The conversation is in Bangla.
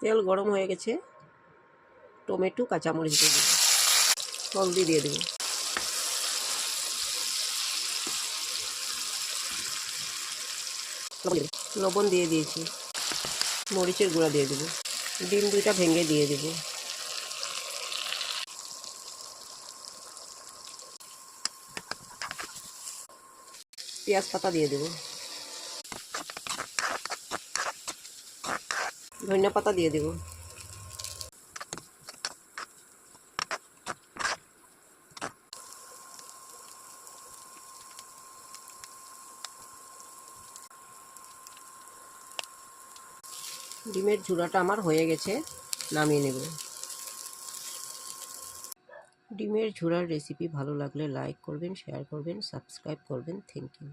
তেল গরম হয়ে গেছে, টমেটো কাঁচামরিচ দিয়ে দেবো, হলদি দিয়ে দেবো, লবণ দিয়ে দিয়েছি, মরিচের গুঁড়া দিয়ে দেবো, ডিম 2টা ভেঙে দিয়ে দেবো, পেঁয়াজ পাতা দিয়ে দেবো, ধনিয়া পাতা দিয়ে দেবো, ডিমের ঝুড়াটা আমার হয়ে গেছে, নামিয়ে নেব। ডিমের ঝুড়ার রেসিপি ভালো লাগলে লাইক করবেন, শেয়ার করবেন, সাবস্ক্রাইব করবেন। Thank you.